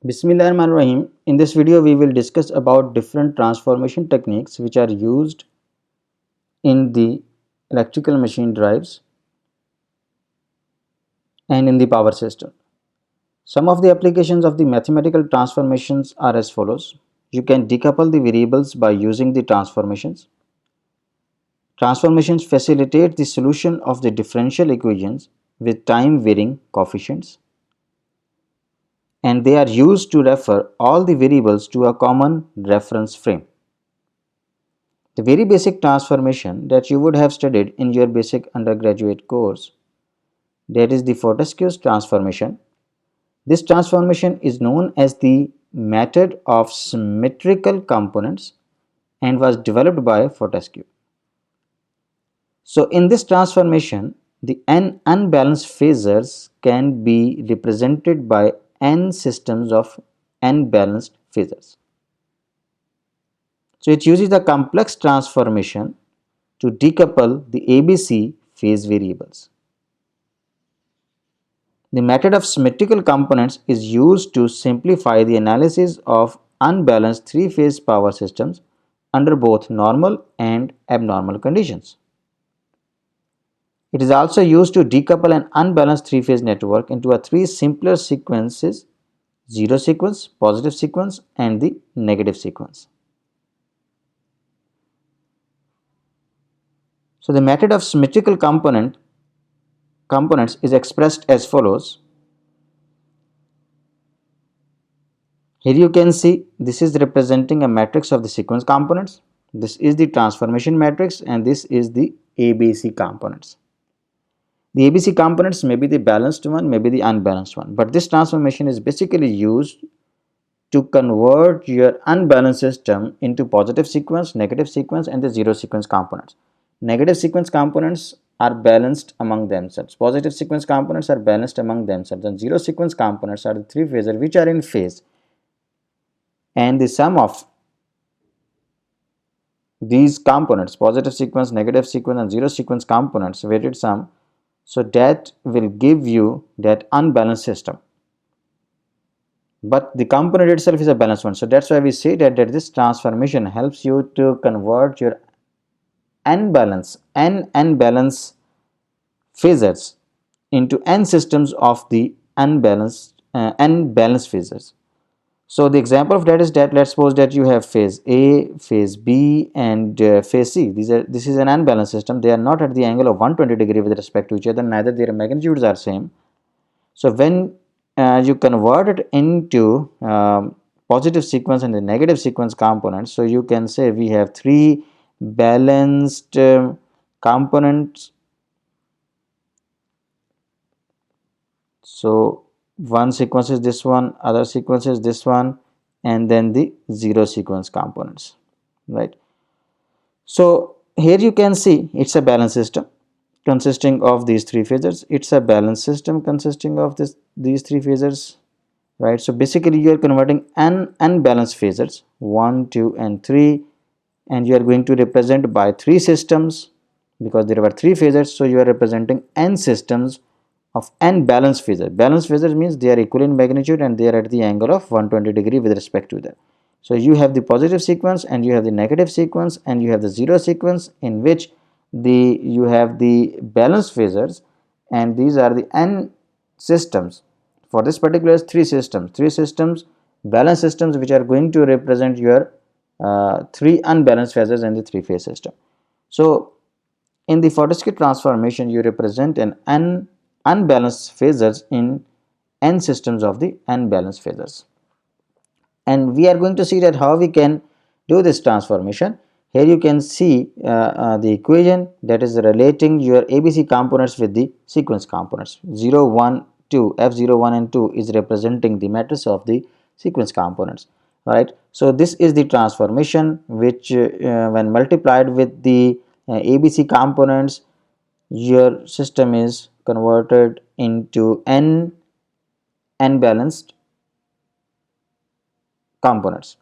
Bismillahirrahmanirrahim. In this video, we will discuss about different transformation techniques which are used in the electrical machine drives and in the power system. Some of the applications of the mathematical transformations are as follows. You can decouple the variables by using the transformations. Transformations facilitate the solution of the differential equations with time varying coefficients, and they are used to refer all the variables to a common reference frame. The very basic transformation that you would have studied in your basic undergraduate course, that is the Fortescue transformation. This transformation is known as the method of symmetrical components and was developed by Fortescue. So in this transformation, the n unbalanced phasors can be represented by n systems of n balanced phasors. So it uses the complex transformation to decouple the ABC phase variables. The method of symmetrical components is used to simplify the analysis of unbalanced three-phase power systems under both normal and abnormal conditions. It is also used to decouple an unbalanced three-phase network into three simpler sequences: zero sequence, positive sequence, and the negative sequence. So the method of symmetrical components is expressed as follows. Here you can see this is representing a matrix of the sequence components. This is the transformation matrix, and this is the ABC components. The ABC components may be the balanced one, may be the unbalanced one, but this transformation is basically used to convert your unbalanced system into positive sequence, negative sequence, and the zero sequence components. Negative sequence components are balanced among themselves. Positive sequence components are balanced among themselves, and zero sequence components are the three phasors which are in phase. And the sum of these components, positive sequence, negative sequence, and zero sequence components, weighted sum, so that will give you that unbalanced system. But the component itself is a balanced one. So that's why we say that this transformation helps you to convert your unbalanced phasors into n systems of the unbalanced phasors. So the example of that is that let's suppose that you have phase A, phase B, and phase C. This is an unbalanced system. They are not at the angle of 120 degree with respect to each other. Neither their magnitudes are same. So when you convert it into positive sequence and the negative sequence components, so you can say we have three balanced components. So one sequence is this one, other sequence is this one, and then the zero sequence components, right? So here you can see it's a balanced system consisting of these three phasors. It's a balanced system consisting of these three phasors, right? So basically you are converting n unbalanced phasors 1, 2, and 3, and you are going to represent by three systems because there were three phasors. So you are representing n systems of n balanced phasors. Balanced phasors means they are equal in magnitude and they are at the angle of 120 degree with respect to that. So you have the positive sequence and you have the negative sequence and you have the zero sequence, in which you have the balanced phasors, and these are the n systems. For this particular three systems, balanced systems, which are going to represent your three unbalanced phasors in the three phase system. So in the Fortescue transformation, you represent an unbalanced phasors in n systems of the unbalanced phasors, and we are going to see that how we can do this transformation. Here you can see the equation that is relating your ABC components with the sequence components. 0, 1, 2, F0, 1, and 2 is representing the matrix of the sequence components, right? So this is the transformation which when multiplied with the ABC components, your system is converted into n balanced components.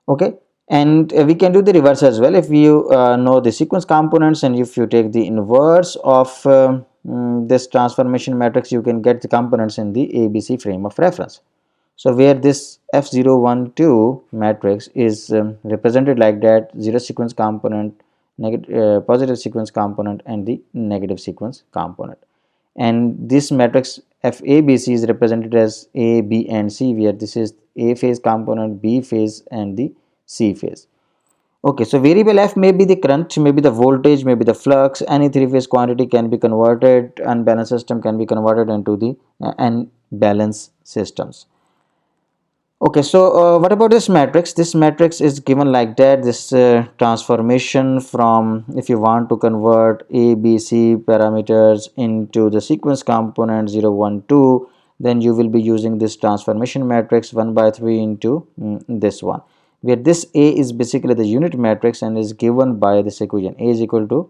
Okay, and we can do the reverse as well. If you know the sequence components, and if you take the inverse of this transformation matrix, you can get the components in the ABC frame of reference. So where this F012 matrix is represented like that: zero sequence component, positive sequence component, and the negative sequence component. And this matrix FABC is represented as A, B, and C, where this is A phase component, B phase, and the C phase. Okay, so variable F may be the current, maybe the voltage, maybe the flux. Any three-phase quantity can be converted, unbalanced system can be converted into the balanced systems. Okay, so what about this matrix? This matrix is given like that. This transformation from, if you want to convert A, B, C parameters into the sequence component 0, 1, 2, then you will be using this transformation matrix 1 by 3 into this one, where this A is basically the unit matrix and is given by this equation: A is equal to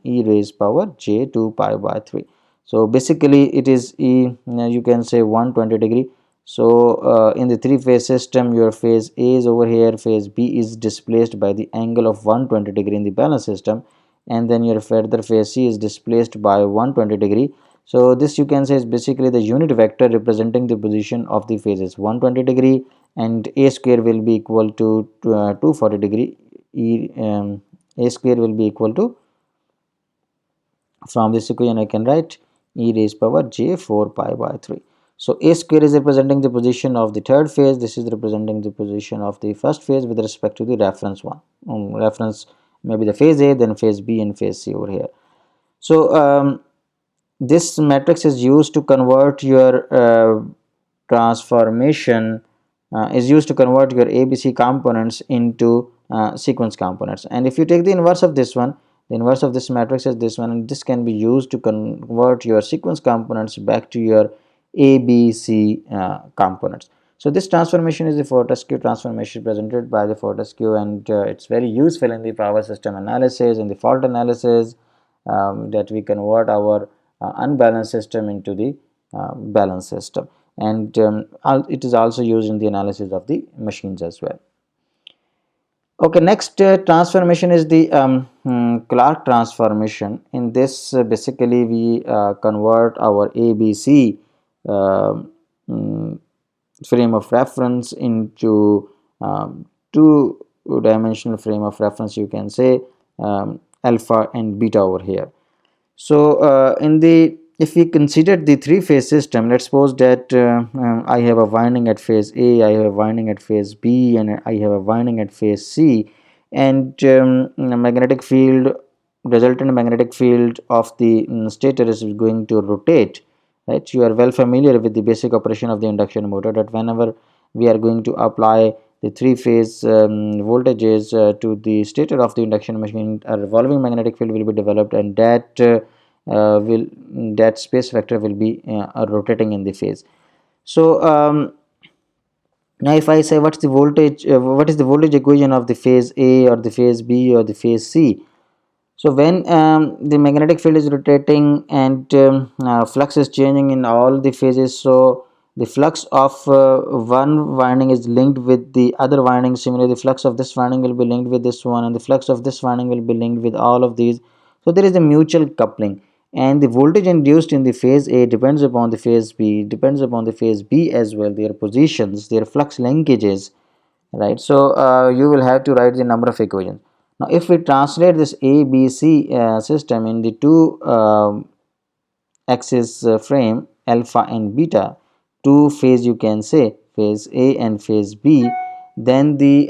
e raised power j 2 pi by 3. So basically it is E, you can say 120 degree. So in the three-phase system, your phase A is over here, phase B is displaced by the angle of 120 degree in the balance system, and then your further phase C is displaced by 120 degree. So this, you can say, is basically the unit vector representing the position of the phases 120 degree, and A square will be equal to 240 degree. A square will be equal to, from this equation I can write e raised power j 4 pi by 3. So A square is representing the position of the third phase. This is representing the position of the first phase with respect to the reference one. Reference maybe the phase A, then phase B, and phase C over here. So this matrix is used to convert your transformation is used to convert your ABC components into sequence components. And if you take the inverse of this one, the inverse of this matrix is this one, and this can be used to convert your sequence components back to your ABC components. So this transformation is the Fortescue transformation presented by the Fortescue, and it's very useful in the power system analysis, in the fault analysis, that we convert our unbalanced system into the balanced system. And it is also used in the analysis of the machines as well. Okay, next transformation is the Clarke transformation. In this basically we convert our ABC frame of reference into two-dimensional frame of reference, you can say, alpha and beta over here. So in the, if we consider the three-phase system, let's suppose that I have a winding at phase A, I have a winding at phase B, and I have a winding at phase C, and magnetic field, resultant magnetic field of the stator is going to rotate, right? You are well familiar with the basic operation of the induction motor, that whenever we are going to apply the three-phase voltages to the stator of the induction machine, a revolving magnetic field will be developed, and that space vector will be rotating in the phase. So now if I say what's the voltage, what is the voltage equation of the phase A or the phase B or the phase C? So when the magnetic field is rotating and flux is changing in all the phases, so the flux of one winding is linked with the other winding. Similarly, the flux of this winding will be linked with this one, and the flux of this winding will be linked with all of these. So there is a mutual coupling, and the voltage induced in the phase A depends upon the phase B, depends upon the phase B as well, their positions, their flux linkages, right? So you will have to write the number of equations. Now if we translate this ABC system in the two axis frame, alpha and beta, two phase, you can say phase A and phase B, then the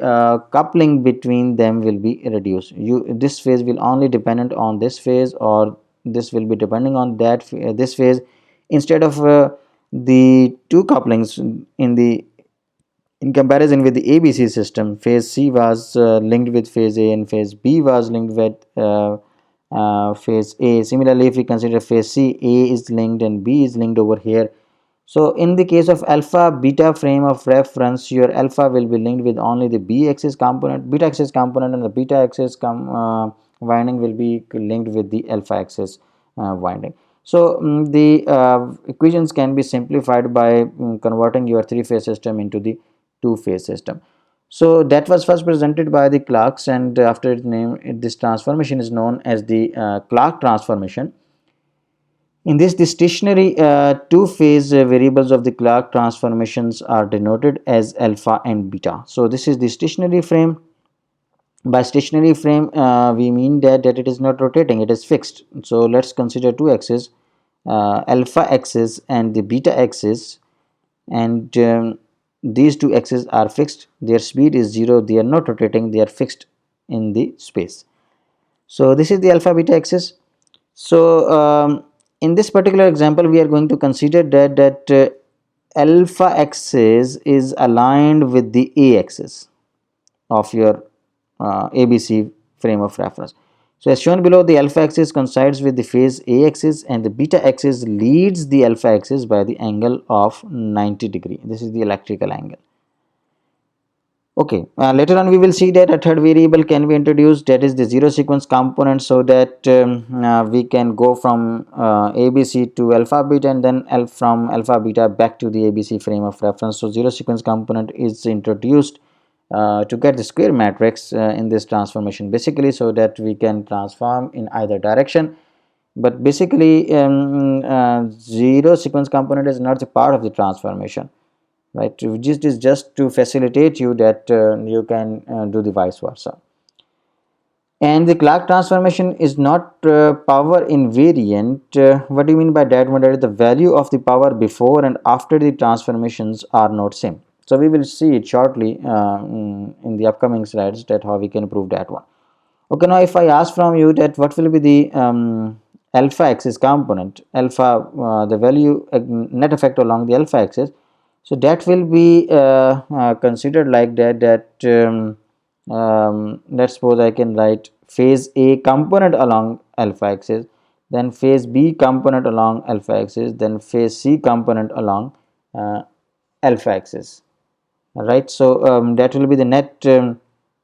coupling between them will be reduced. This phase will only dependent on this phase, or this will be depending on that this phase, instead of the two couplings in comparison with the ABC system. Phase C was linked with phase A, and phase B was linked with phase A. Similarly, if we consider phase C, A is linked and B is linked over here. So in the case of alpha beta frame of reference, your alpha will be linked with only the B axis component, beta axis component, and the beta axis winding will be linked with the alpha axis winding. So the equations can be simplified by converting your three-phase system into the two-phase system. So that was first presented by the Clarks, and after its name, this transformation is known as the Clarke transformation. In this, the stationary two-phase variables of the Clarke transformations are denoted as alpha and beta. So this is the stationary frame. By stationary frame, we mean that it is not rotating, it is fixed. So let's consider two axes, alpha axis and the beta axis, and these two axes are fixed. Their speed is 0, they are not rotating, they are fixed in the space. So this is the alpha beta axis. So in this particular example, we are going to consider that alpha axis is aligned with the a axis of your ABC frame of reference. So as shown below, the alpha axis coincides with the phase A axis and the beta axis leads the alpha axis by the angle of 90 degree. This is the electrical angle. Okay, later on we will see that a third variable can be introduced, that is the zero sequence component, so that we can go from ABC to alpha beta and then from alpha beta back to the ABC frame of reference. So zero sequence component is introduced to get the square matrix in this transformation, basically so that we can transform in either direction. But basically zero sequence component is not a part of the transformation, right? This is just to facilitate you that you can do the vice versa. And the Clarke transformation is not power invariant. What do you mean by that? That is, the value of the power before and after the transformations are not same. So we will see it shortly in the upcoming slides, that how we can prove that one. Okay, now if I ask from you that what will be the alpha axis component, alpha, the value net effect along the alpha axis, so that will be considered like that let's suppose I can write phase A component along alpha axis, then phase B component along alpha axis, then phase C component along alpha axis, right? So that will be the net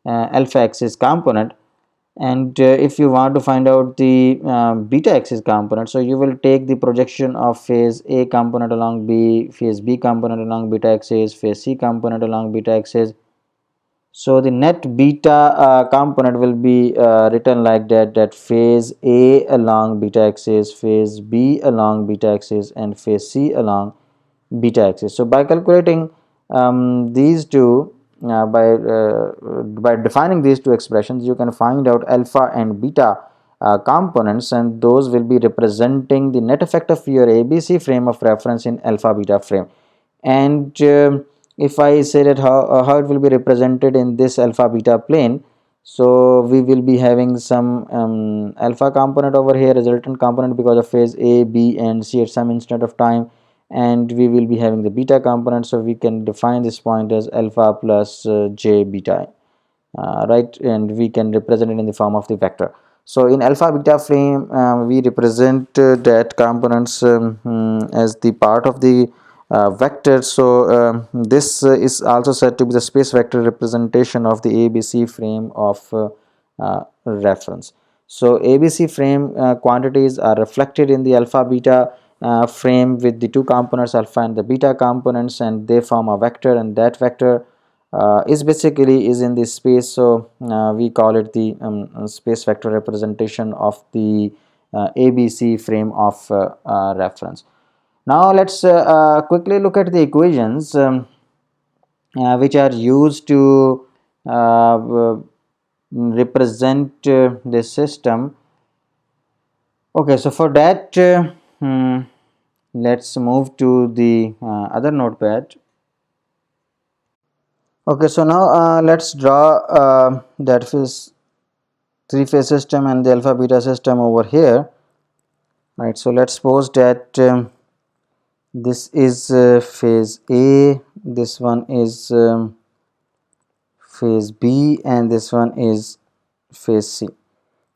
alpha axis component. And if you want to find out the beta axis component, so you will take the projection of phase A component along B, phase B component along beta axis, phase C component along beta axis. So the net beta component will be written like that phase A along beta axis, phase B along beta axis, and phase C along beta axis. So by calculating these two, by defining these two expressions, you can find out alpha and beta components, and those will be representing the net effect of your ABC frame of reference in alpha beta frame. And if I say that how it will be represented in this alpha beta plane, so we will be having some alpha component over here, resultant component because of phase A, B and C at some instant of time, and we will be having the beta component. So we can define this point as alpha plus j beta, right, and we can represent it in the form of the vector. So in alpha beta frame we represent that components as the part of the vector. So this is also said to be the space vector representation of the ABC frame of reference. So ABC frame quantities are reflected in the alpha beta frame with the two components, alpha and the beta components, and they form a vector, and that vector is basically is in this space. So we call it the space vector representation of the ABC frame of reference. Now let's quickly look at the equations which are used to represent this system. Okay, so for that let's move to the other notepad. Okay, so now let's draw that is three-phase system and the alpha beta system over here, right? So let's suppose that this is phase A, this one is phase B, and this one is phase C,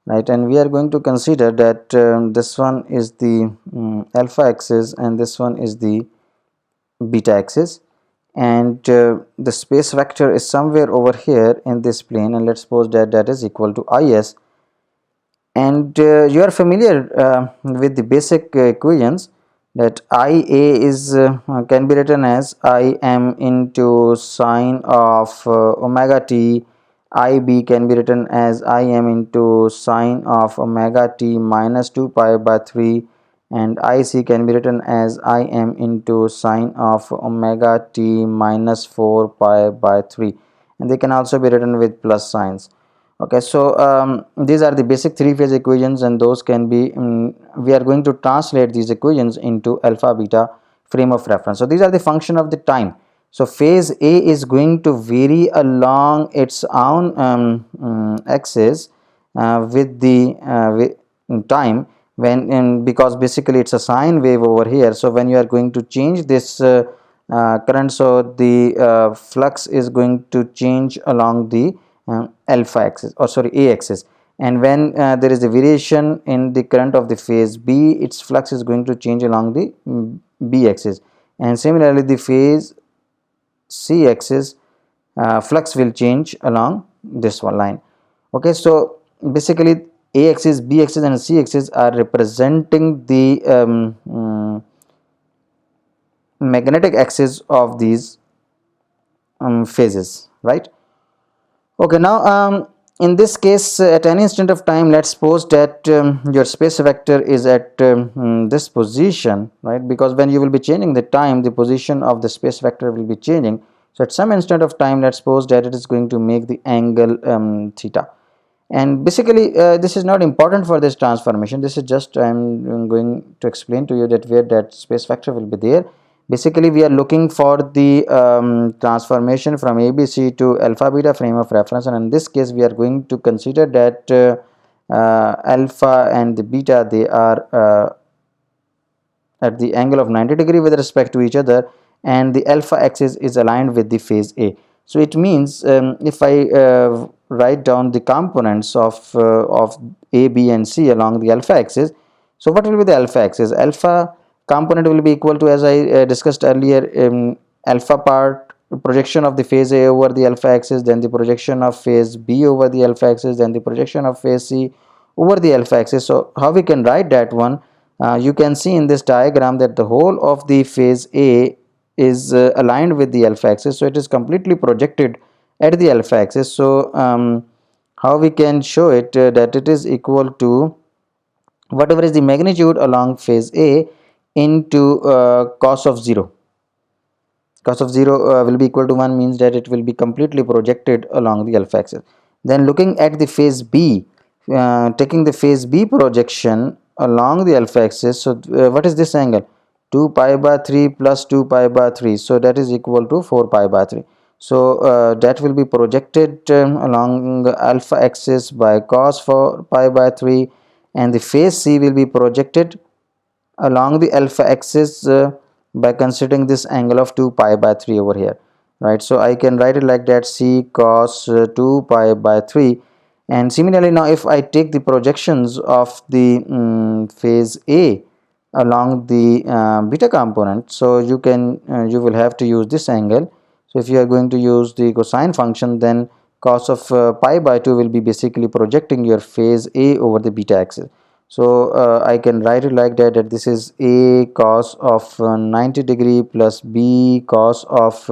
right? And we are going to consider that this one is the alpha axis and this one is the beta axis, and the space vector is somewhere over here in this plane, and let's suppose that that is equal to is. And you are familiar with the basic equations, that IA is can be written as Im into sine of omega t, IB can be written as Im into sine of omega t minus 2 pi by 3, and IC can be written as Im into sine of omega t minus 4 pi by 3, and they can also be written with plus signs. Okay, so these are the basic three-phase equations, and those can be we are going to translate these equations into alpha beta frame of reference. So these are the function of the time. So phase A is going to vary along its own axis with the time, when because basically it's a sine wave over here. So when you are going to change this current, so the flux is going to change along the alpha axis, or sorry, A axis, and when there is a variation in the current of the phase B, its flux is going to change along the B axis, and similarly the phase C axis flux will change along this one line. Okay, so basically A axis, B axis and C axis are representing the magnetic axis of these phases, right? Okay, now in this case, at any instant of time, let's suppose that your space vector is at this position, right? Because when you will be changing the time, the position of the space vector will be changing. So at some instant of time, let's suppose that it is going to make the angle theta. And basically this is not important for this transformation. This is just I'm going to explain to you that where that space vector will be there. Basically we are looking for the transformation from ABC to alpha beta frame of reference, and in this case we are going to consider that alpha and the beta, they are at the angle of 90 degree with respect to each other, and the alpha axis is aligned with the phase A. So it means if I write down the components of A, B and C along the alpha axis, so what will be the alpha axis? Alpha component will be equal to, as I discussed earlier, alpha part projection of the phase A over the alpha axis, then the projection of phase B over the alpha axis, then the projection of phase C over the alpha axis. So how we can write that one? You can see in this diagram that the whole of the phase A is aligned with the alpha axis, so it is completely projected at the alpha axis. So how we can show it? That it is equal to whatever is the magnitude along phase A into cos of 0. Cos of 0 will be equal to 1, means that it will be completely projected along the alpha axis. Then looking at the phase B, taking the phase B projection along the alpha axis, so what is this angle? 2 pi by 3 plus 2 pi by 3, so that is equal to 4 pi by 3. So that will be projected along the alpha axis by cos 4 pi by 3, and the phase C will be projected along the alpha axis by considering this angle of 2 pi by 3 over here, right? So I can write it like that, C cos 2 pi by 3. And similarly, now if I take the projections of the phase A along the beta component, so you can you will have to use this angle. So if you are going to use the cosine function, then cos of pi by 2 will be basically projecting your phase A over the beta axis. So I can write it like that, that this is A cos of 90 degree plus B cos of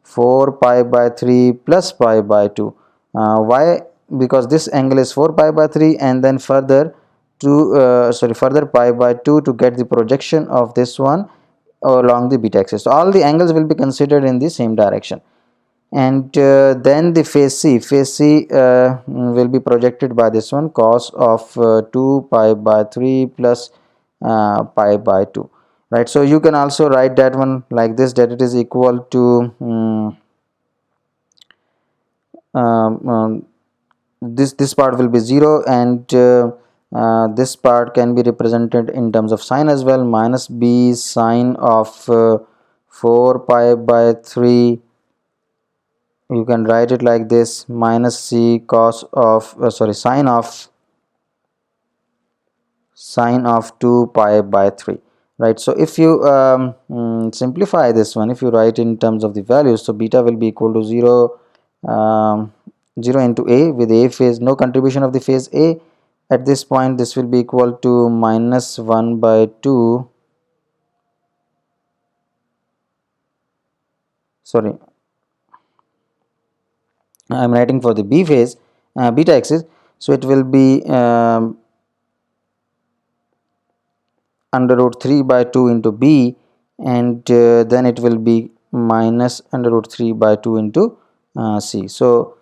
4 pi by 3 plus pi by 2. Why? Because this angle is 4 pi by 3, and then further further pi by 2 to get the projection of this one along the beta axis. So all the angles will be considered in the same direction. And then the phase C will be projected by this one, cos of 2 pi by 3 plus pi by 2, right? So you can also write that one like this, that it is equal to this part will be 0, and this part can be represented in terms of sign as well, minus b sine of 4 pi by 3. You can write it like this, minus c cos of sine of 2 pi by 3, right? So if you simplify this one, if you write in terms of the values, so beta will be equal to 0, 0 into A, with A phase, no contribution of the phase A at this point. This will be equal to minus 1 by 2, sorry, I am writing for the B phase, beta axis. So it will be under root 3 by 2 into b, and then it will be minus under root 3 by 2 into c. So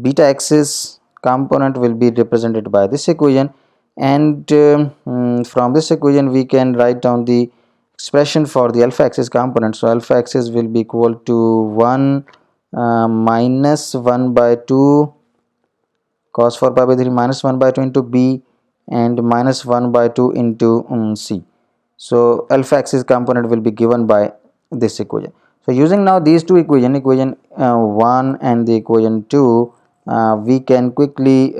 beta axis component will be represented by this equation, and from this equation we can write down the expression for the alpha axis component. So alpha axis will be equal to 1 minus 1 by 2 cos 4 pi by 3 minus 1 by 2 into b, and minus 1 by 2 into c. So alpha axis component will be given by this equation. So using now these two equation 1 and the equation 2, we can quickly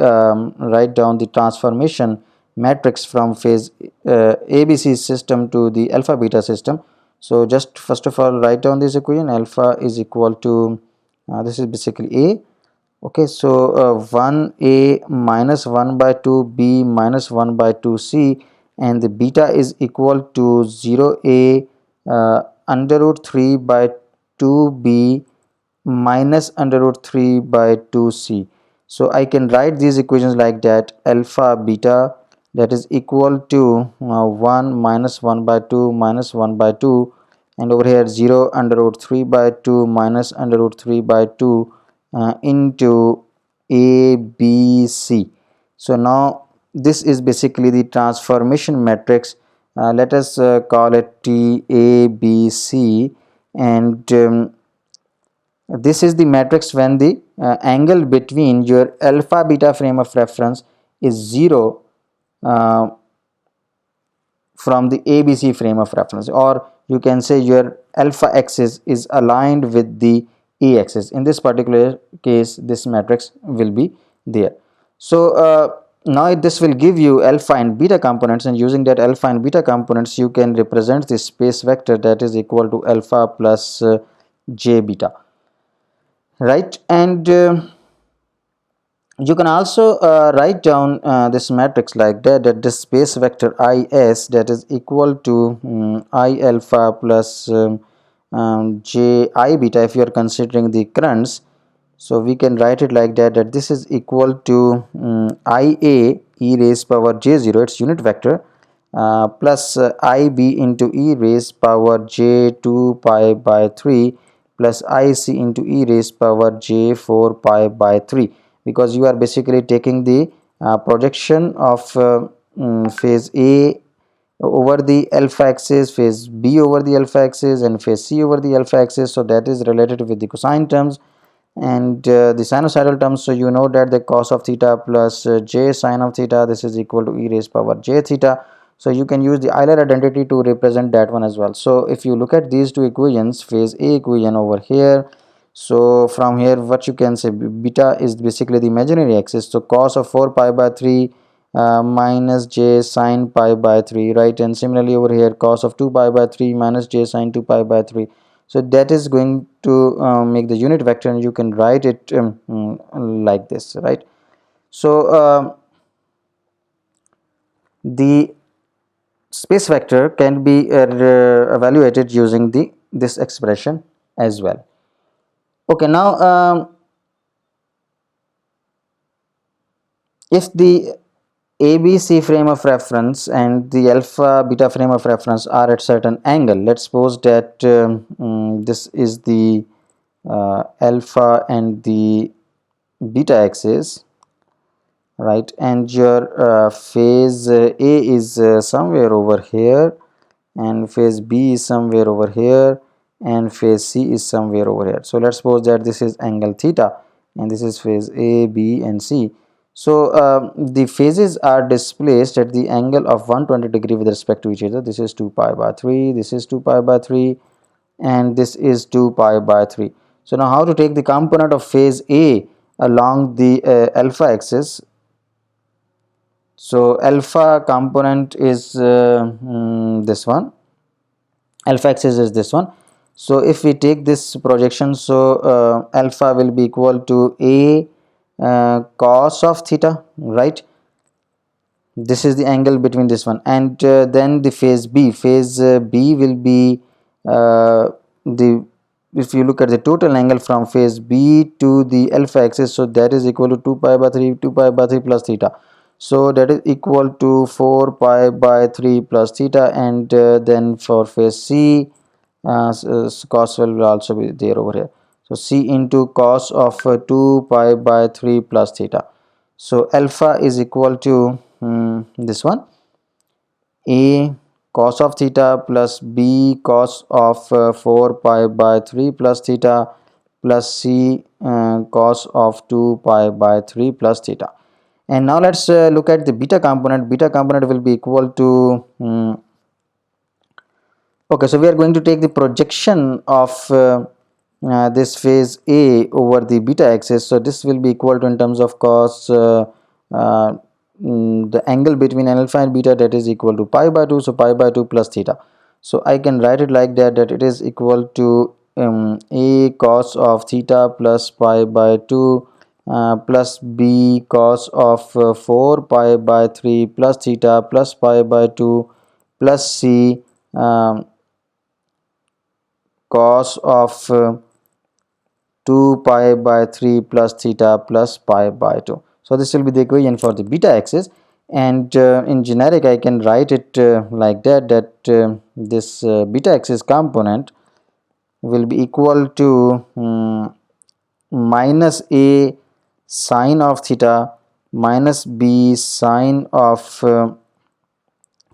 write down the transformation matrix from phase ABC system to the alpha beta system. So just first of all write down this equation. Alpha is equal to this is basically A. Okay, so 1a minus 1 by 2 b minus 1 by 2 c, and the beta is equal to 0a under root 3 by 2b minus under root 3 by 2c. So I can write these equations like that: alpha beta, that is equal to 1 minus 1 by 2 minus 1 by 2, and over here 0 under root 3 by 2 minus under root 3 by 2 into a b c. So now this is basically the transformation matrix. Let us call it T A B C, and this is the matrix when the angle between your alpha beta frame of reference is 0 uh, from the ABC frame of reference, or you can say your alpha axis is aligned with the A axis. In this particular case, this matrix will be there. So now this will give you alpha and beta components, and using that alpha and beta components you can represent the space vector that is equal to alpha plus j beta, right? And you can also write down this matrix like that, that this space vector is, that is equal to I alpha plus j I beta if you are considering the currents. So we can write it like that, that this is equal to IA e raised power j0, its unit vector, plus IB into e raised power j2 pi by 3 plus IC into e raised power j4 pi by 3, because you are basically taking the projection of phase A over the alpha axis, phase B over the alpha axis, and phase C over the alpha axis. So that is related with the cosine terms and the sinusoidal terms. So you know that the cos of theta plus j sine of theta, this is equal to e raised power j theta. So you can use the Euler identity to represent that one as well. So if you look at these two equations, phase A equation over here, so from here what you can say, beta is basically the imaginary axis, so cos of 4 pi by 3 minus j sine pi by 3, right? And similarly over here cos of 2 pi by 3 minus j sine 2 pi by 3. So that is going to make the unit vector, and you can write it like this, right? So the space vector can be evaluated using this expression as well. Okay, now if the ABC frame of reference and the alpha beta frame of reference are at certain angle, let's suppose that this is the alpha and the beta axis, right? And your phase A is somewhere over here, and phase B is somewhere over here, and phase C is somewhere over here. So let's suppose that this is angle theta, and this is phase A, B, and C. So the phases are displaced at the angle of 120 degree with respect to each other. This is 2 pi by 3, this is 2 pi by 3, and this is 2 pi by 3. So now how to take the component of phase A along the alpha axis? So alpha component is this one, alpha axis is this one. So if we take this projection, so alpha will be equal to A cos of theta, right? This is the angle between this one, and then the phase B, B will be the, if you look at the total angle from phase B to the alpha axis, so that is equal to 2 pi by 3 plus theta. So that is equal to 4 pi by 3 plus theta, and then for phase C, cos will also be there over here. So C into cos of 2 pi by 3 plus theta. So alpha is equal to this one, A cos of theta plus B cos of 4 pi by 3 plus theta plus C cos of 2 pi by 3 plus theta. And now let's look at the beta component. Beta component will be equal to okay, so we are going to take the projection of this phase A over the beta axis. So this will be equal to, in terms of cos, the angle between alpha and beta, that is equal to pi by 2. So pi by 2 plus theta. So I can write it like that, that it is equal to A cos of theta plus pi by 2 plus B cos of 4 pi by 3 plus theta plus pi by 2 plus C cos of 2 pi by 3 plus theta plus pi by 2. So this will be the equation for the beta axis, and in generic I can write it like that, that this beta axis component will be equal to minus A sine of theta minus B sine of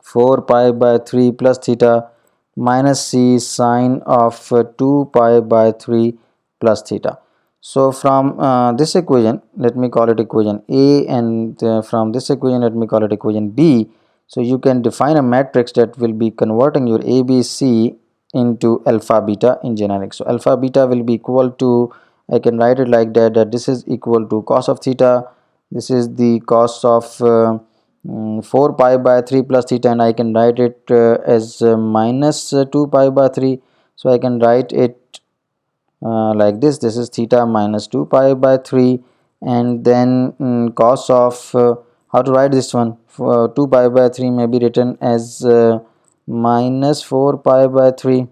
4 pi by 3 plus theta minus C sine of 2 pi by 3 plus theta. So from this equation, let me call it equation A, and from this equation let me call it equation B. So you can define a matrix that will be converting your ABC into alpha beta in generic. So alpha beta will be equal to, I can write it like that, that this is equal to cos of theta, this is the cos of 4 pi by 3 plus theta, and I can write it as minus 2 pi by 3. So I can write it like this, this is theta minus 2 pi by 3, and then cos of how to write this one, 2 pi by 3 may be written as minus 4 pi by 3,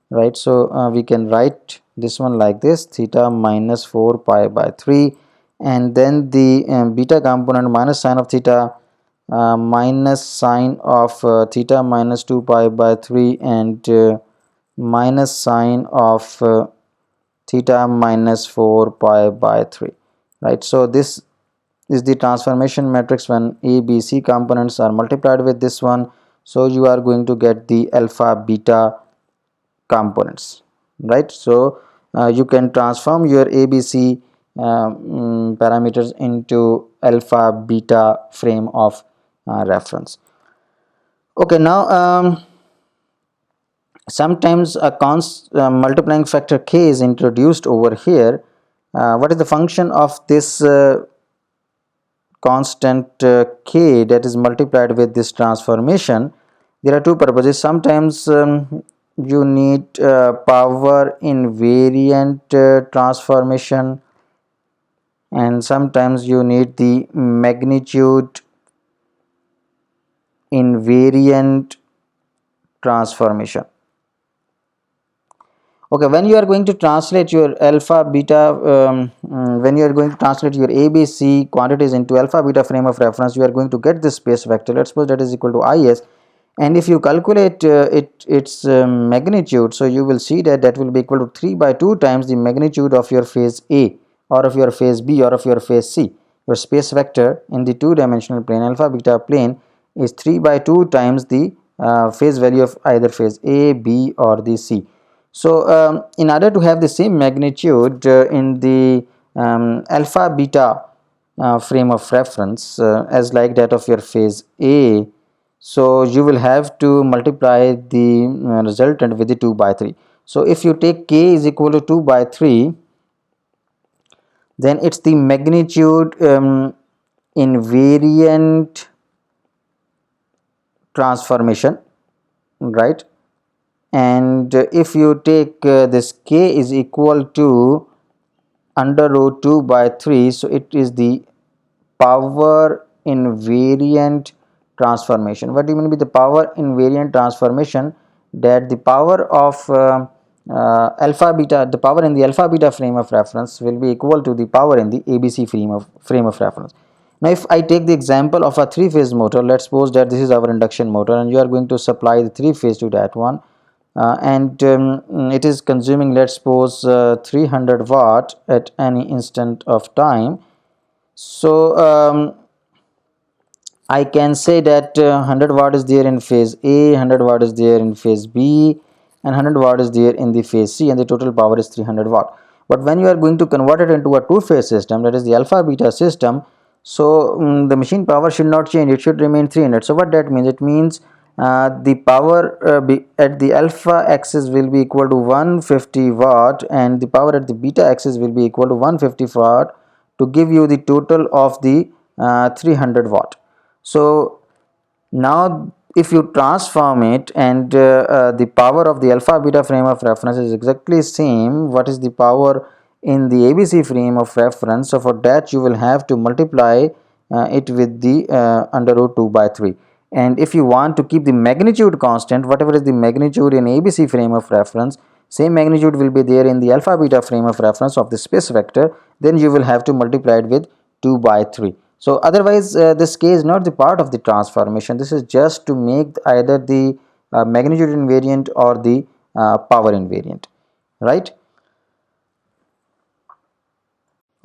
right? So we can write this one like this, theta minus 4 pi by 3, and then the beta component minus sine of theta minus sine of theta minus 2 pi by 3, and minus sine of theta minus 4 pi by 3, right? So this is the transformation matrix when A, B, C components are multiplied with this one. So you are going to get the alpha beta components, right? So you can transform your ABC parameters into alpha beta frame of reference. Okay, now sometimes a multiplying factor k is introduced over here. What is the function of this constant k that is multiplied with this transformation? There are two purposes. Sometimes you need power invariant transformation, and sometimes you need the magnitude invariant transformation. Okay, when you are going to translate your alpha beta, when you are going to translate your ABC quantities into alpha beta frame of reference, you are going to get this space vector. Let's suppose that is equal to is, and if you calculate its magnitude, so you will see that that will be equal to 3 by 2 times the magnitude of your phase A, or of your phase B, or of your phase C. Your space vector in the two-dimensional plane, alpha beta plane, is 3 by 2 times the phase value of either phase A, B, or the C. So in order to have the same magnitude in the alpha beta frame of reference as like that of your phase A, so you will have to multiply the resultant with the 2 by 3. So if you take k is equal to 2 by 3, then it's the magnitude invariant transformation, right? And if you take this k is equal to under root 2 by 3, so it is the power invariant transformation. What do you mean by the power invariant transformation? That the power of alpha beta, the power in the alpha beta frame of reference will be equal to the power in the ABC frame of reference. Now if I take the example of a three-phase motor, let's suppose that this is our induction motor and you are going to supply the three-phase to that one, and it is consuming, let's suppose, 300 watt at any instant of time. So I can say that 100 watt is there in phase A, 100 watt is there in phase B, and 100 watt is there in the phase C, and the total power is 300 watt. But when you are going to convert it into a two-phase system, that is the alpha beta system, so the machine power should not change, it should remain 300. So what that means? It means the power at the alpha axis will be equal to 150 watt, and the power at the beta axis will be equal to 150 watt, to give you the total of the 300 watt. So now if you transform it, and the power of the alpha beta frame of reference is exactly same what is the power in the ABC frame of reference, so for that you will have to multiply it with the under root 2 by 3. And if you want to keep the magnitude constant, whatever is the magnitude in ABC frame of reference, same magnitude will be there in the alpha beta frame of reference of the space vector, then you will have to multiply it with 2 by 3. So otherwise this k is not the part of the transformation, this is just to make either the magnitude invariant or the power invariant, right?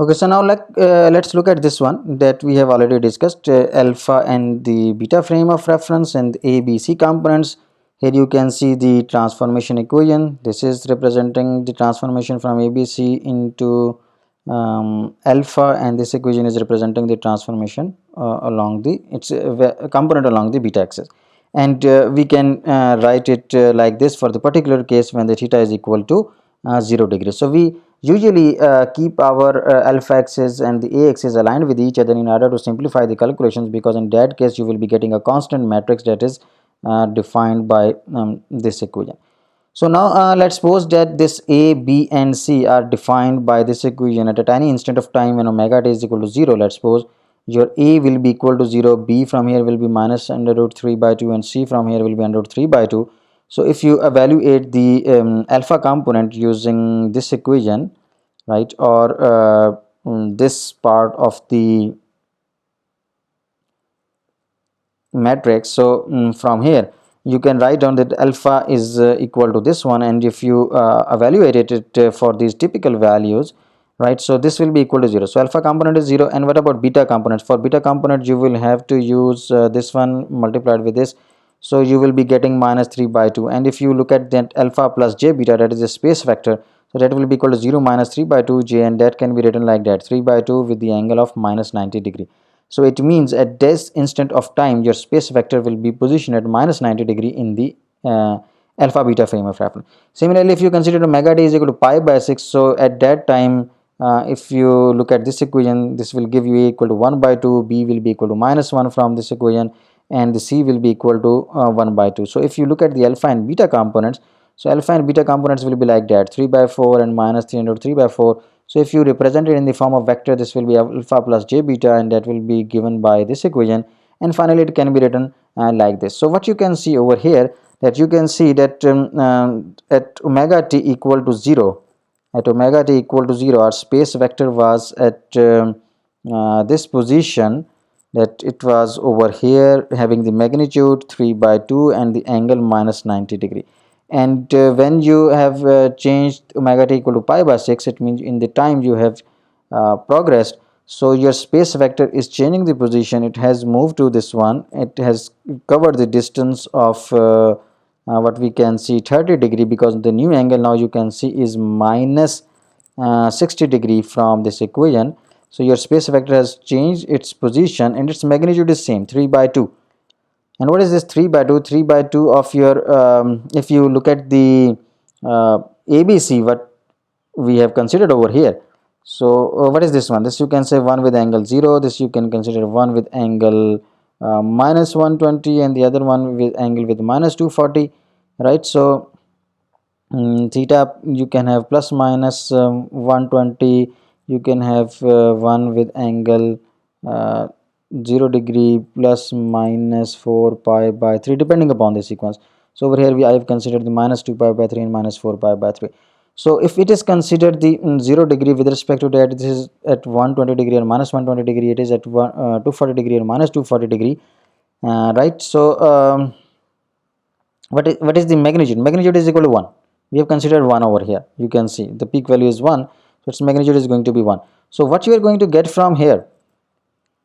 Okay, so now let's look at this one that we have already discussed, alpha and the beta frame of reference and ABC components. Here you can see the transformation equation. This is representing the transformation from ABC into alpha, and this equation is representing the transformation along the component along the beta axis. And we can write it like this for the particular case when the theta is equal to 0 degrees. So we usually keep our alpha axis and the a axis aligned with each other in order to simplify the calculations, because in that case you will be getting a constant matrix that is defined by this equation. So now let's suppose that this a, b and c are defined by this equation at a tiny instant of time when omega t is equal to 0. Let's suppose your a will be equal to 0, b from here will be minus under root 3 by 2, and c from here will be under root 3 by 2. So if you evaluate the alpha component using this equation, right, or this part of the matrix, so from here you can write down that alpha is equal to this one, and if you evaluate it for these typical values, right, so this will be equal to 0. So alpha component is 0. And what about beta components? For beta component you will have to use this one multiplied with this, so you will be getting minus 3 by 2. And if you look at that alpha plus j beta, that is a space vector, so that will be equal to 0 minus 3 by 2 j, and that can be written like that, 3 by 2 with the angle of minus 90 degree. So it means at this instant of time your space vector will be positioned at minus 90 degree in the alpha beta frame of reference. Similarly, if you consider omega t is equal to pi by 6, so at that time if you look at this equation, this will give you a equal to 1 by 2, b will be equal to minus 1 from this equation, and the c will be equal to 1 by 2. So if you look at the alpha and beta components, so alpha and beta components will be like that, 3 by 4 and minus 3 under 3 by 4. So if you represent it in the form of vector, this will be alpha plus j beta, and that will be given by this equation, and finally it can be written like this. So what you can see over here, that you can see that at omega t equal to 0, our space vector was at this position, that it was over here having the magnitude 3 by 2 and the angle minus 90 degree. And when you have changed omega t equal to pi by 6, it means in the time you have progressed, so your space vector is changing the position, it has moved to this one, it has covered the distance of what we can see 30 degree, because the new angle now you can see is minus 60 degree from this equation. So your space vector has changed its position and its magnitude is same, 3 by 2. And what is this 3 by 2? 3 by 2 of your if you look at the ABC what we have considered over here, so what is this one? This you can say 1 with angle 0, this you can consider 1 with angle minus 120, and the other one with angle with minus 240, right? So theta you can have plus minus 120, you can have 1 with angle 0 degree plus minus 4 pi by 3 depending upon the sequence. So over here I have considered the minus 2 pi by 3 and minus 4 pi by 3. So if it is considered the 0 degree with respect to that, this is at 120 degree or minus 120 degree, it is at 240 degree or minus 240 degree, right? So what is the magnitude? Magnitude is equal to 1. We have considered 1 over here. You can see the peak value is 1, so its magnitude is going to be 1. So what you are going to get from here,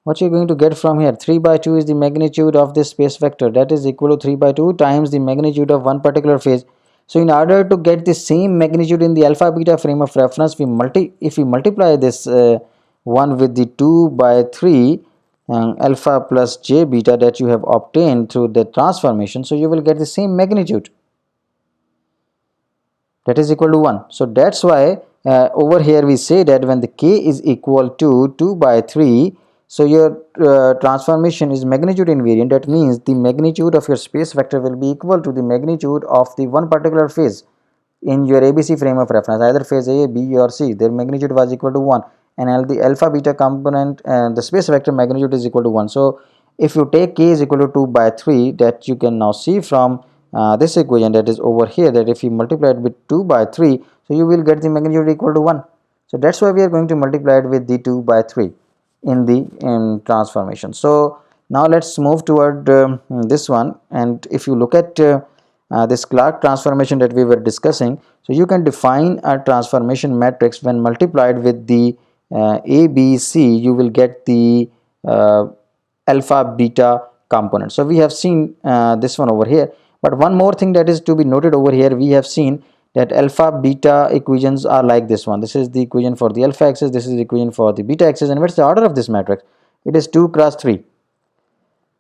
3 by 2 is the magnitude of this space vector, that is equal to 3 by 2 times the magnitude of one particular phase. So in order to get the same magnitude in the alpha beta frame of reference, if we multiply this 1 with the 2 by 3 alpha plus j beta that you have obtained through the transformation, so you will get the same magnitude, that is equal to 1. So that's why over here we say that when the k is equal to 2 by 3, so your transformation is magnitude invariant. That means the magnitude of your space vector will be equal to the magnitude of the one particular phase in your ABC frame of reference, either phase A, B or C. Their magnitude was equal to 1, and the alpha beta component and the space vector magnitude is equal to 1. So if you take k is equal to 2 by 3, that you can now see from this equation that is over here, that if you multiply it with 2 by 3, so you will get the magnitude equal to 1. So that's why we are going to multiply it with the 2 by 3 in the transformation. So now let's move toward this one, and if you look at this Clarke transformation that we were discussing, so you can define a transformation matrix. When multiplied with the A, B, C, you will get the alpha beta component. So we have seen this one over here, but one more thing that is to be noted over here, we have seen that alpha beta equations are like this one. This is the equation for the alpha axis, this is the equation for the beta axis, and what's the order of this matrix? It is 2 cross 3.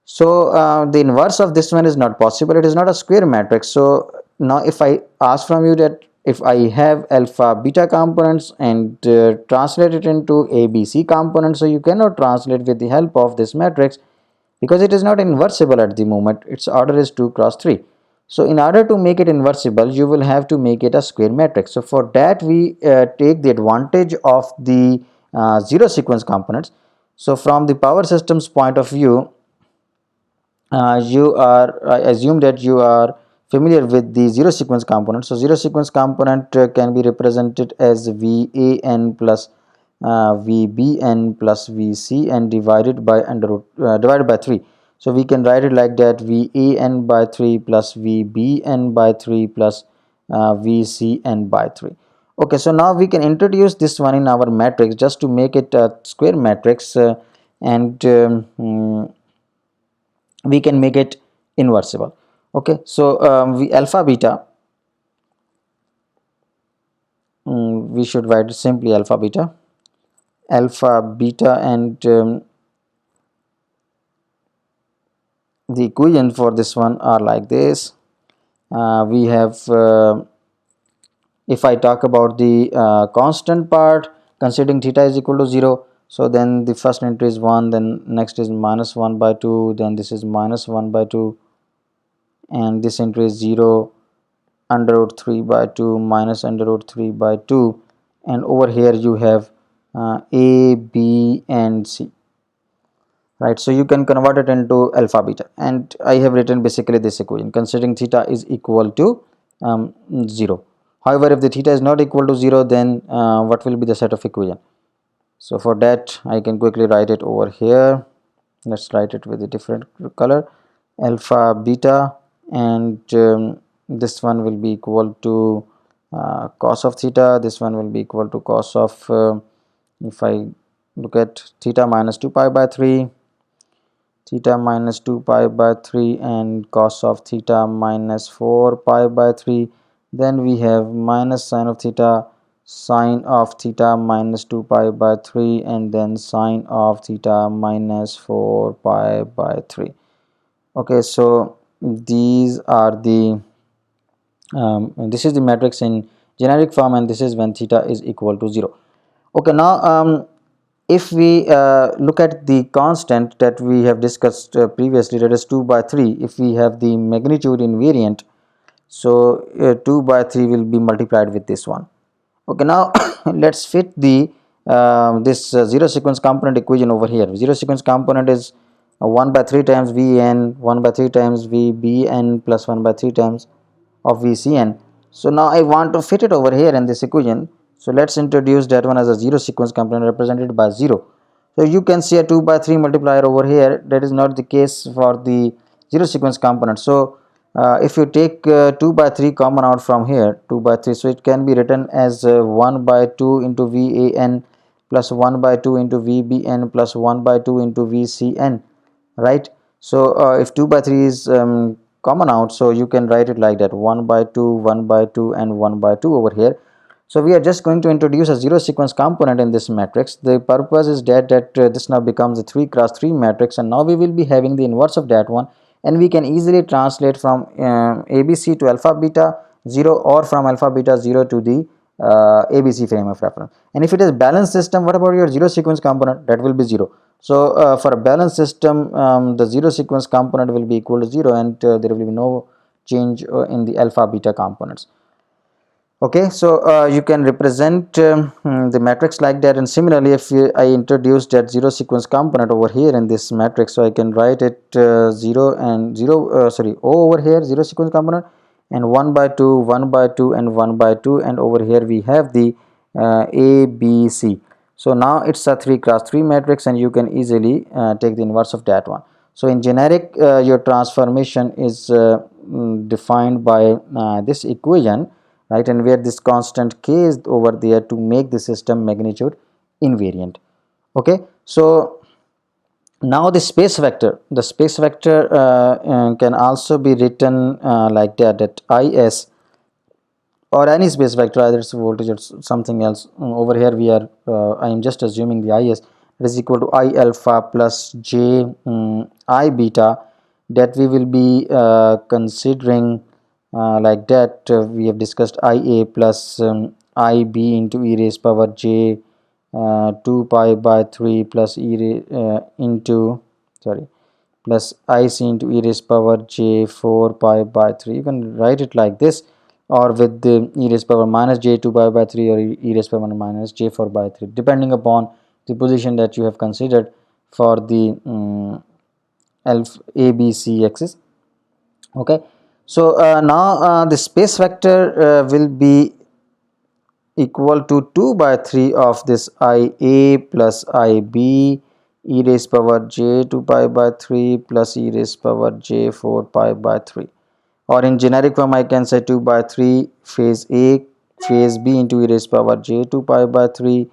So the inverse of this one is not possible, it is not a square matrix. So now if I ask from you that if I have alpha beta components and translate it into ABC components, so you cannot translate with the help of this matrix because it is not inversible at the moment. Its order is 2 cross 3. So in order to make it inversible, you will have to make it a square matrix. So for that we take the advantage of the zero sequence components. So from the power systems point of view, I assume that you are familiar with the zero sequence component. So zero sequence component can be represented as VAN plus VBN plus VCN divided by divided by 3. So we can write it like that: VAN by 3 plus VBN by 3 plus VCN by 3. Okay, so now we can introduce this one in our matrix just to make it a square matrix, and we can make it inversible. Okay, so we alpha beta, we should write simply alpha beta, and the equation for this one are like this. We have if I talk about the constant part, considering theta is equal to 0, so then the first entry is 1, then next is minus 1 by 2, then this is minus 1 by 2, and this entry is 0, under root 3 by 2, minus under root 3 by 2, and over here you have A, B and C, right? So you can convert it into alpha beta, and I have written basically this equation considering theta is equal to 0. However, if the theta is not equal to 0, then what will be the set of equation? So for that I can quickly write it over here. Let's write it with a different color: alpha beta, and this one will be equal to cos of theta, this one will be equal to cos of if I look at theta minus 2 pi by 3, theta minus 2 pi by 3, and cos of theta minus 4 pi by 3. Then we have minus sine of theta, sine of theta minus 2 pi by 3, and then sine of theta minus 4 pi by 3. Okay, so these are the this is the matrix in generic form, and this is when theta is equal to 0. Okay, now if we look at the constant that we have discussed previously, that is 2 by 3, if we have the magnitude invariant, so 2 by 3 will be multiplied with this one. Okay, now let's fit the this zero sequence component equation over here. Zero sequence component is 1 by 3 times Vn, 1 by 3 times Vbn plus 1 by 3 times of Vcn. So now I want to fit it over here in this equation. So let's introduce that one as a zero sequence component represented by 0. So you can see a 2 by 3 multiplier over here. That is not the case for the zero sequence component. So if you take 2 by 3 common out from here, 2 by 3, so it can be written as 1 by 2 into VAN plus 1 by 2 into VBN plus 1 by 2 into VCN, right? So if 2 by 3 is common out, so you can write it like that, 1 by 2, 1 by 2 and 1 by 2 over here. So we are just going to introduce a zero sequence component in this matrix. The purpose is that this now becomes a 3 cross 3 matrix, and now we will be having the inverse of that one, and we can easily translate from ABC to alpha beta 0 or from alpha beta 0 to the ABC frame of reference. And if it is balanced system, what about your zero sequence component? That will be 0. So for a balanced system, the zero sequence component will be equal to 0, and there will be no change in the alpha beta components. Okay, so you can represent the matrix like that. And similarly, if I introduce that zero sequence component over here in this matrix, so I can write it 0 and 0 O over here, zero sequence component, and 1 by 2, 1 by 2 and 1 by 2, and over here we have the A, B, C. So now it's a 3 cross 3 matrix, and you can easily take the inverse of that one. So in generic, your transformation is defined by this equation, right, and where this constant k is over there to make the system magnitude invariant. Okay, so now the space vector, can also be written like that is, or any space vector, either it's voltage or something else. Over here we are I am just assuming the is, it is equal to I alpha plus j I beta, that we will be considering like that. We have discussed IA plus IB into e raised power j 2 pi by 3 plus plus IC into e raised power j 4 pi by 3. You can write it like this, or with the e raised power minus j 2 pi by 3, or e raised power minus j 4 by 3, depending upon the position that you have considered for the ABC axis. Okay, so now the space vector will be equal to 2 by 3 of this IA plus IB e raised power j 2 pi by 3 plus e raised power j 4 pi by 3, or in generic form I can say 2 by 3 phase A, phase B into e raised power j 2 pi by 3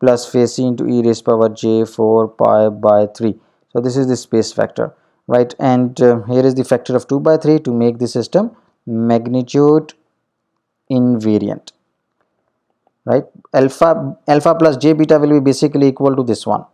plus phase C into e raised power j 4 pi by 3. So this is the space vector, right, and here is the factor of 2 by 3 to make the system magnitude invariant, right. Alpha plus j beta will be basically equal to this one,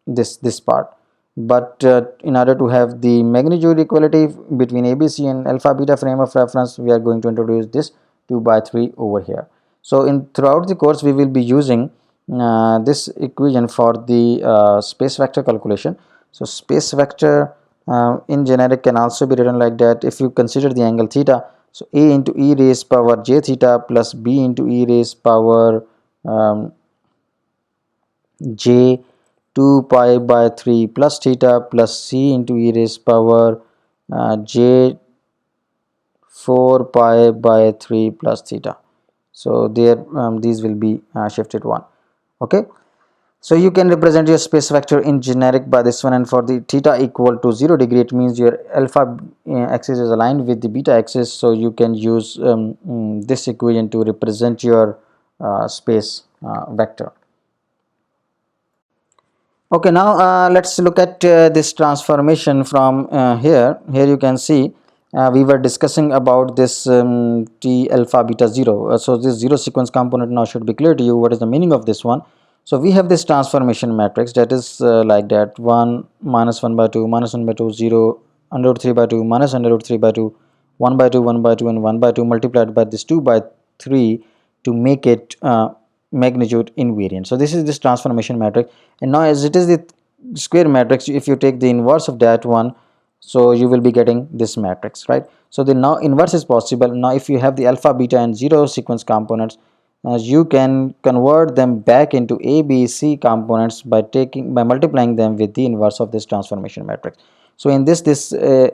this part, but in order to have the magnitude equality between ABC and alpha beta frame of reference, we are going to introduce this 2 by 3 over here. So in throughout the course we will be using this equation for the space vector calculation. So space vector in generic can also be written like that. If you consider the angle theta, so A into e raised power j theta plus B into e raised power j 2 pi by 3 plus theta plus C into e raised power j 4 pi by 3 plus theta. So there these will be shifted one. Okay, so you can represent your space vector in generic by this one, and for the theta equal to 0 degree, it means your alpha axis is aligned with the beta axis, so you can use this equation to represent your space vector. Okay, now let's look at this transformation from here. Here you can see we were discussing about this T alpha beta 0. So this zero sequence component now should be clear to you what is the meaning of this one. So we have this transformation matrix that is like that: 1 minus 1 by 2 minus 1 by 2 0 under root 3 by 2 minus under root 3 by 2 1 by 2 1 by 2 and 1 by 2 multiplied by this 2 by 3 to make it magnitude invariant. So this is this transformation matrix, and now as it is the square matrix, if you take the inverse of that one, so you will be getting this matrix, right? So the now inverse is possible. Now if you have the alpha beta and zero sequence components, you can convert them back into A, B, C components by multiplying them with the inverse of this transformation matrix. So in this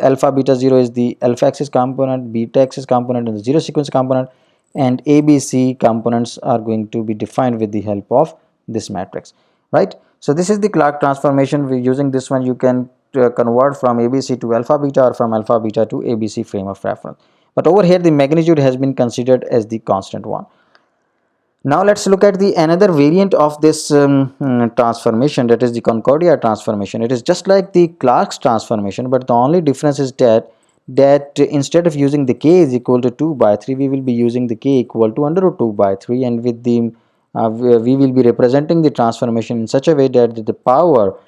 alpha beta 0 is the alpha axis component, beta axis component, and the 0 sequence component, and ABC components are going to be defined with the help of this matrix, right? So this is the Clarke transformation. We're using this one. You can convert from ABC to alpha beta or from alpha beta to ABC frame of reference. But over here the magnitude has been considered as the constant one. Now let's look at the another variant of this transformation, that is the Concordia transformation. It is just like the Clarke's transformation, but the only difference is that instead of using the k is equal to 2 by 3, we will be using the k equal to under root 2 by 3, and with the we will be representing the transformation in such a way that the power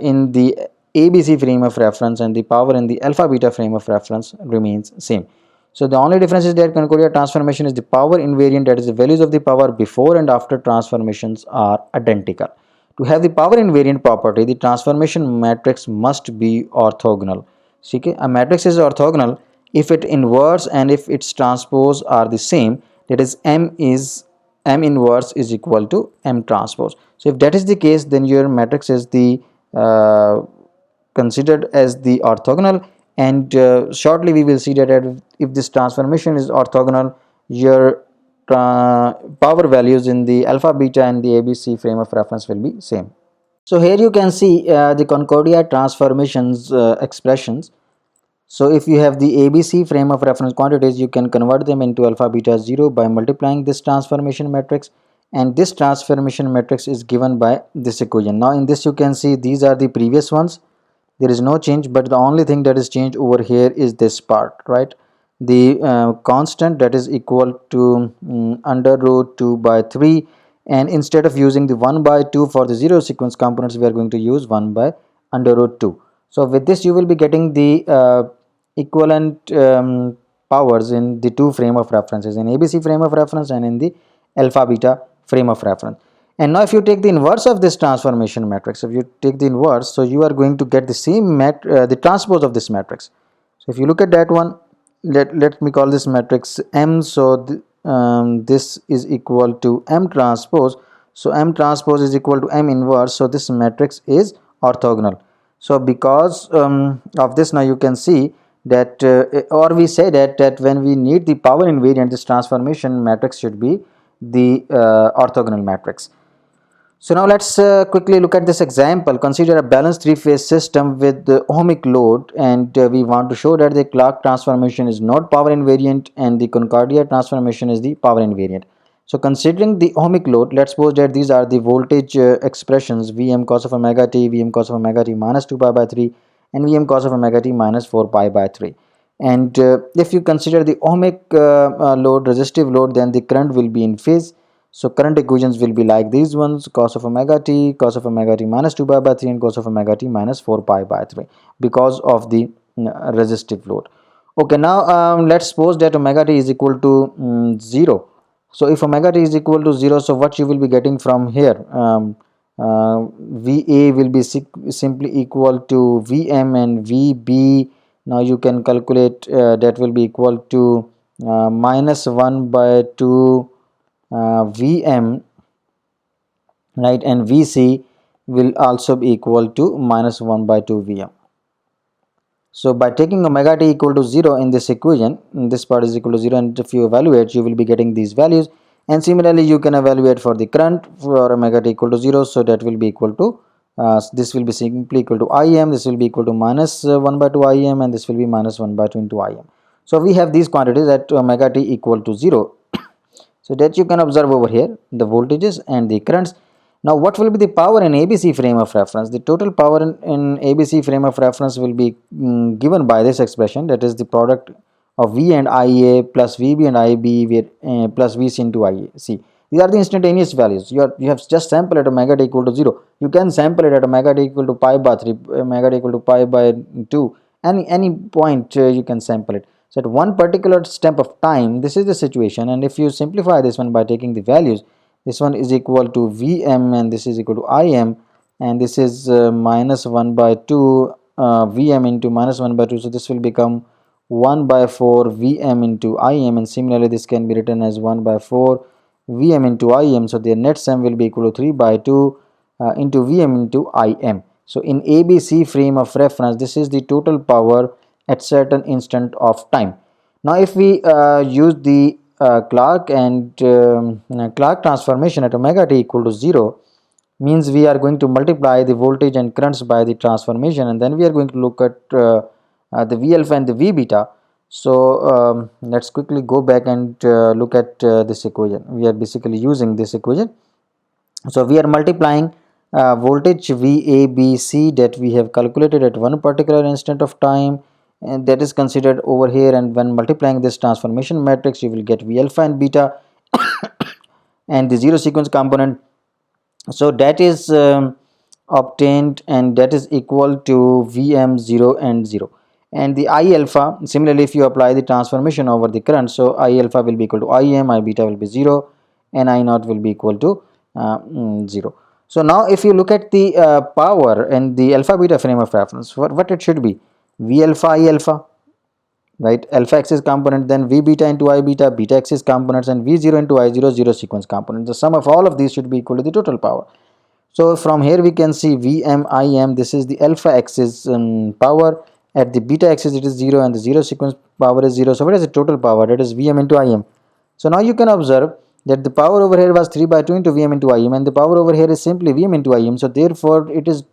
in the ABC frame of reference and the power in the alpha beta frame of reference remains same. So the only difference is that Concordia transformation is the power invariant, that is the values of the power before and after transformations are identical. To have the power invariant property, the transformation matrix must be orthogonal. See, a matrix is orthogonal if its inverse and if its transpose are the same, that is M inverse is equal to M transpose. So if that is the case, then your matrix is the considered as the orthogonal, and shortly we will see that if this transformation is orthogonal, your power values in the alpha beta and the ABC frame of reference will be same. So here you can see the Concordia transformations expressions. So if you have the ABC frame of reference quantities, you can convert them into alpha beta 0 by multiplying this transformation matrix, and this transformation matrix is given by this equation. Now in this you can see these are the previous ones, there is no change, but the only thing that is changed over here is this part, right? The constant, that is equal to under root 2 by 3, and instead of using the 1 by 2 for the 0 sequence components, we are going to use 1 by under root 2. So with this you will be getting the equivalent powers in the two frame of references, in ABC frame of reference and in the alpha beta frame of reference. And now if you take the inverse of this transformation matrix, if you take the inverse, so you are going to get the same the transpose of this matrix. So if you look at that one, let me call this matrix M. So this is equal to M transpose. So M transpose is equal to M inverse. So this matrix is orthogonal. So because of this, now you can see that or we say that when we need the power invariant, this transformation matrix should be the orthogonal matrix. So now let's quickly look at this example. Consider a balanced three-phase system with the ohmic load, and we want to show that the Clarke transformation is not power invariant and the Concordia transformation is the power invariant. So considering the ohmic load, let's suppose that these are the voltage expressions: Vm cos of omega t, Vm cos of omega t minus 2 pi by 3, and Vm cos of omega t minus 4 pi by 3. And if you consider the ohmic load, resistive load, then the current will be in phase. So current equations will be like these ones: cos of omega t minus 2 pi by 3, and cos of omega t minus 4 pi by 3, because of the resistive load. Okay, now let's suppose that omega t is equal to 0. So if omega t is equal to 0, so what you will be getting from here? VA will be simply equal to VM, and VB, now you can calculate that will be equal to minus 1 by 2 Vm, right, and Vc will also be equal to minus 1 by 2 Vm. So by taking omega t equal to 0 in this equation, this part is equal to 0, and if you evaluate, you will be getting these values. And similarly you can evaluate for the current for omega t equal to 0, so that will be equal to this will be simply equal to Im, this will be equal to minus 1 by 2 Im, and this will be minus 1 by 2 into Im. So we have these quantities at omega t equal to 0. So that you can observe over here, the voltages and the currents. Now what will be the power in ABC frame of reference? The total power in ABC frame of reference will be given by this expression, that is the product of V and IA plus VB and IB plus VC into IC. These are the instantaneous values. You have just sampled at omega t equal to 0. You can sample it at omega t equal to pi by 3, omega t equal to pi by 2. Any point you can sample it. So at one particular step of time, this is the situation, and if you simplify this one by taking the values, this one is equal to Vm and this is equal to Im, and this is minus 1 by 2 Vm into minus 1 by 2, so this will become 1 by 4 Vm into Im, and similarly this can be written as 1 by 4 Vm into Im, so their net sum will be equal to 3 by 2 into Vm into Im. So in ABC frame of reference, this is the total power at certain instant of time. Now if we use the Clarke and Clarke transformation at omega t equal to 0, means we are going to multiply the voltage and currents by the transformation, and then we are going to look at the V alpha and the V beta. So let's quickly go back and look at this equation. We are basically using this equation. So we are multiplying voltage VABC that we have calculated at one particular instant of time, and that is considered over here, and when multiplying this transformation matrix you will get V alpha and beta and the zero sequence component. So that is obtained, and that is equal to Vm0 and 0, and the I alpha, similarly if you apply the transformation over the current, so I alpha will be equal to Im, I beta will be 0, and I naught will be equal to 0. So now if you look at the power and the alpha beta frame of reference, what it should be, V alpha I alpha, right, alpha axis component, then V beta into I beta, beta axis components, and V0 into I0, zero sequence component. The sum of all of these should be equal to the total power. So from here we can see Vm Im, this is the alpha axis power, at the beta axis it is 0, and the zero sequence power is 0. So what is the total power? That is Vm into Im. So now you can observe that the power over here was 3 by 2 into Vm into Im, and the power over here is simply Vm into Im. So therefore it is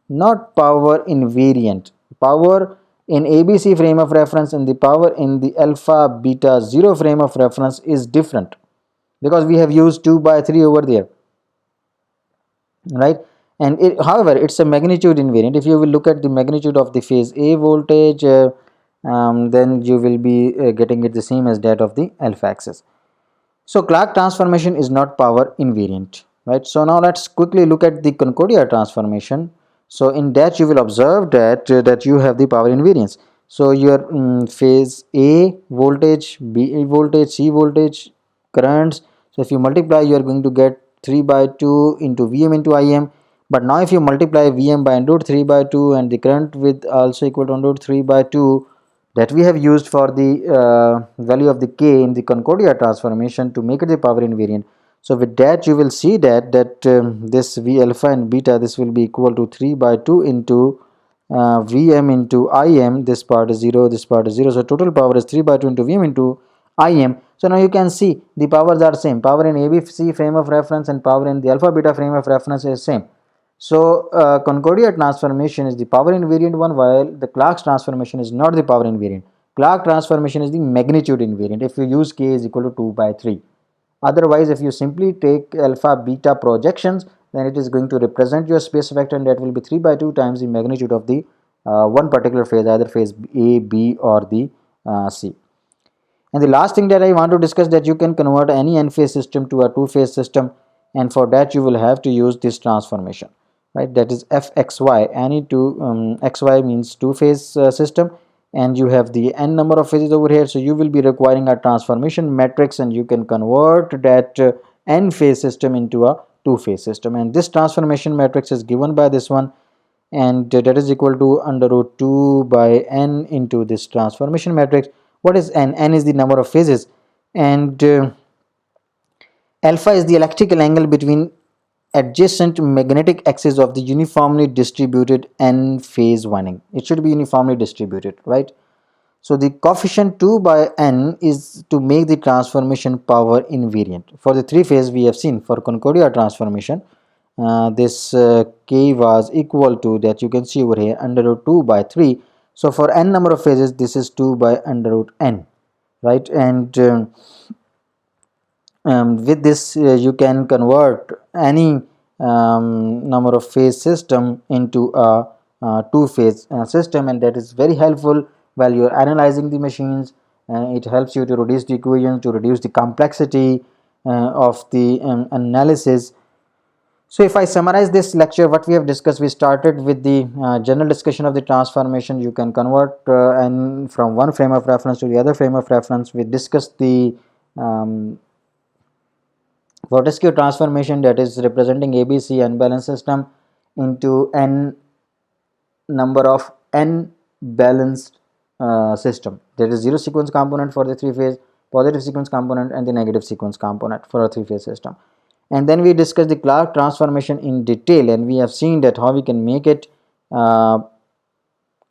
not power invariant. Power in ABC frame of reference and the power in the alpha beta 0 frame of reference is different, because we have used 2 by 3 over there, right? And however it's a magnitude invariant. If you will look at the magnitude of the phase A voltage, then you will be getting it the same as that of the alpha axis. So Clarke transformation is not power invariant, right? So now let's quickly look at the Concordia transformation. So in that you will observe that you have the power invariance. So your phase A voltage, B voltage, C voltage, currents. So if you multiply, you are going to get 3 by 2 into Vm into Im. But now if you multiply Vm by under root 3 by 2 and the current with also equal to under root 3 by 2, that we have used for the value of the k in the Concordia transformation to make it the power invariant. So with that you will see that this V alpha and beta, this will be equal to 3 by 2 into Vm into Im. This part is 0, this part is 0. So total power is 3 by 2 into Vm into Im. So now you can see the powers are same. Power in ABC frame of reference and power in the alpha beta frame of reference is same. So Concordia transformation is the power invariant one, while the Clarke's transformation is not the power invariant. Clarke transformation is the magnitude invariant if you use k is equal to 2 by 3. Otherwise, if you simply take alpha beta projections, then it is going to represent your space vector, and that will be 3 by 2 times the magnitude of the one particular phase, either phase A, B, or the C. And the last thing that I want to discuss, that you can convert any n phase system to a two phase system, and for that you will have to use this transformation, right? That is fxy. Any two xy means two phase system, and you have the n number of phases over here, so you will be requiring a transformation matrix, and you can convert that n phase system into a two phase system, and this transformation matrix is given by this one, and that is equal to under root 2 by n into this transformation matrix. What is n? N is the number of phases, and alpha is the electrical angle between adjacent magnetic axis of the uniformly distributed n phase winding. It should be uniformly distributed, right? So the coefficient 2 by n is to make the transformation power invariant. For the three phase we have seen, for Concordia transformation, this k was equal to, that you can see over here, under root 2 by 3. So for n number of phases, this is 2 by under root n, right? And with this you can convert any number of phase system into a two phase system, and that is very helpful while you are analyzing the machines. It helps you to reduce the equations, to reduce the complexity of the analysis. So if I summarize this lecture, what we have discussed, we started with the general discussion of the transformation. You can convert and from one frame of reference to the other frame of reference. We discussed the Fortescue transformation, that is representing ABC unbalanced system into n number of n balanced system. There is zero sequence component for the three phase, positive sequence component, and the negative sequence component for a three phase system. And then we discussed the Clarke transformation in detail, and we have seen that how we can make it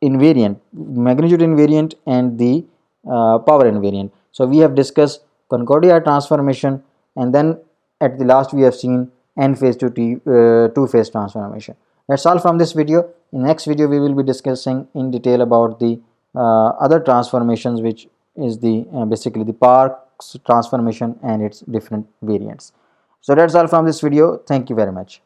invariant, magnitude invariant, and the power invariant. So we have discussed Concordia transformation, and then at the last we have seen n phase to two phase transformation. That's all from this video. In next video we will be discussing in detail about the other transformations, which is the basically the Clarke's transformation and its different variants. So that's all from this video. Thank you very much.